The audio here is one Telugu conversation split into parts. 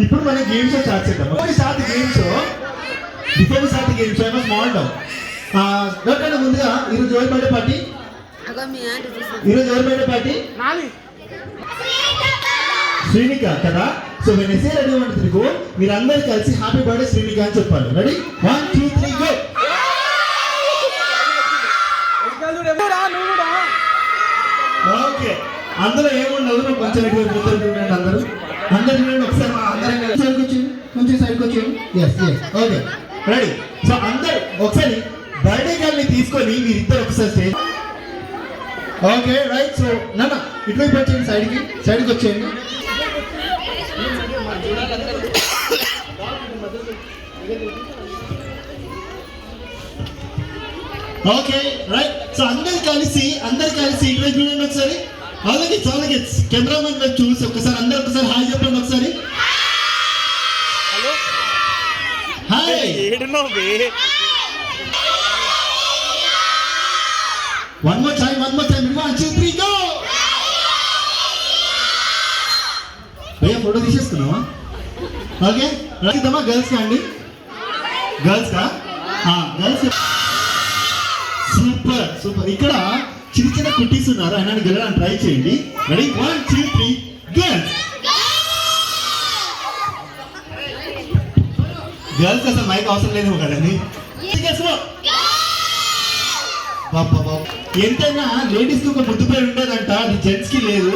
ఇప్పుడు మనం గేమ్స్ స్టార్ట్ చేద్దాం. Start games before start games I was small down. దానికన్నా ముందుగా ఈరోజు ఎవరి బర్త్డే పార్టీ? ఈరోజు ఎవరి బర్త్డే పార్టీ? శ్రీనిక కదా. సో నేను ఎస్ఏ రెడీ ఉంటుంది గో, మీరు అందరు కలిసి హ్యాపీ బర్త్డే శ్రీనిక అని చెప్పాలి. Ready 1 2 3 go. ఓకే, అందులో ఏముండదు, కొంచెం చూడండి. అందరూ చూడండి ఒకసారి. అందరం సైడ్కి వచ్చేయండి, కొంచెం సైడ్కి వచ్చేయండి. Yes yes okay ready. So అందరు ఒకసారి బర్త్డే గర్ల్ని తీసుకొని మీరిద్దరు ఒకసారి స్టేజ్. Okay right. సో నాన్న ఇటువైపు వచ్చేయండి, సైడ్కి వచ్చేయండి. Okay right. సో అందరు కలిసి ఇటువైపు చూడండి ఒకసారి. అలాగే కెమెరామెన్ వైపు చూసి ఒకసారి అందరు ఒకసారి హాయ్ చెప్పండి ఒకసారి. Hi. One more time. 1 2 3 go. భయ్యా ఫోటో తీసేసుకున్నావా? ఓకే రాకిద్దామా గర్ల్స్ కా అండి? గర్ల్స్ కా? గర్ల్స్. సూపర్. ఇక్కడ చిన్న కుట్టీస్ ఉన్నారు, ఆయన గెలడానికి ట్రై చేయండి. Ready 1 2 3 girls. గర్ల్స్ అసలు మైక్ అవసరం లేదు కదండి. ఎంతైనా లేడీస్ కి ఒక ముద్దు పేరు ఉండేదంట, అది జెంట్స్ కి లేదు.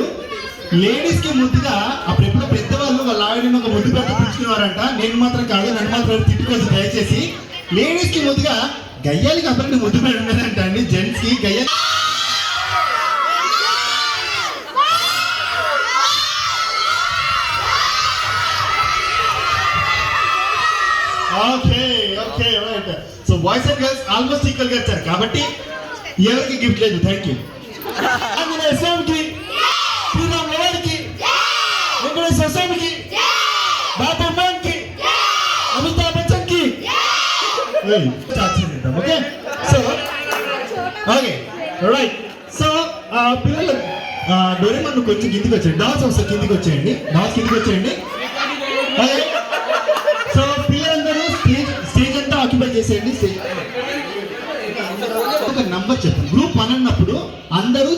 లేడీస్ కి ముద్దుగా అప్పుడెప్పుడు పెద్దవాళ్ళు వాళ్ళ ఆవిడని ఒక ముద్దు పెట్టి పిలుచుకున్నారంట. నేను మాత్రం కాదు, నన్ను మాత్రం తిట్టుకోవచ్చు దయచేసి. లేడీస్ కి ముద్దుగా గయ్యాలకి అప్పటికి ముద్దు పేరు ఉండేదంట అండి, జెంట్స్ కి గయ్యాలి. Okay right. So boys and girls almost equal గా వచ్చారు కాబట్టి ఎవరికి గిఫ్ట్ లేదు. Thank you. ఆంజనేయ స్వామికి, శ్రీరామ్ లవాడికి, వెంకటేశ్వర స్వామికి, బాబా మాన్ కి, అమితాబ్ బచ్చన్ కి. Okay right. సో పిల్లలు డోరేమాన్ కొంచెం కిందికి వచ్చేయండి. డాన్స్ ఒకసారి కిందికి వచ్చేయండి. ఓకే సో పిల్లలందరూ స్టేజ్ అంతా ఆక్యుపై చేసేయండి. ఒక నంబర్ చెప్పండి. గ్రూప్ 1 అన్నప్పుడు అందరూ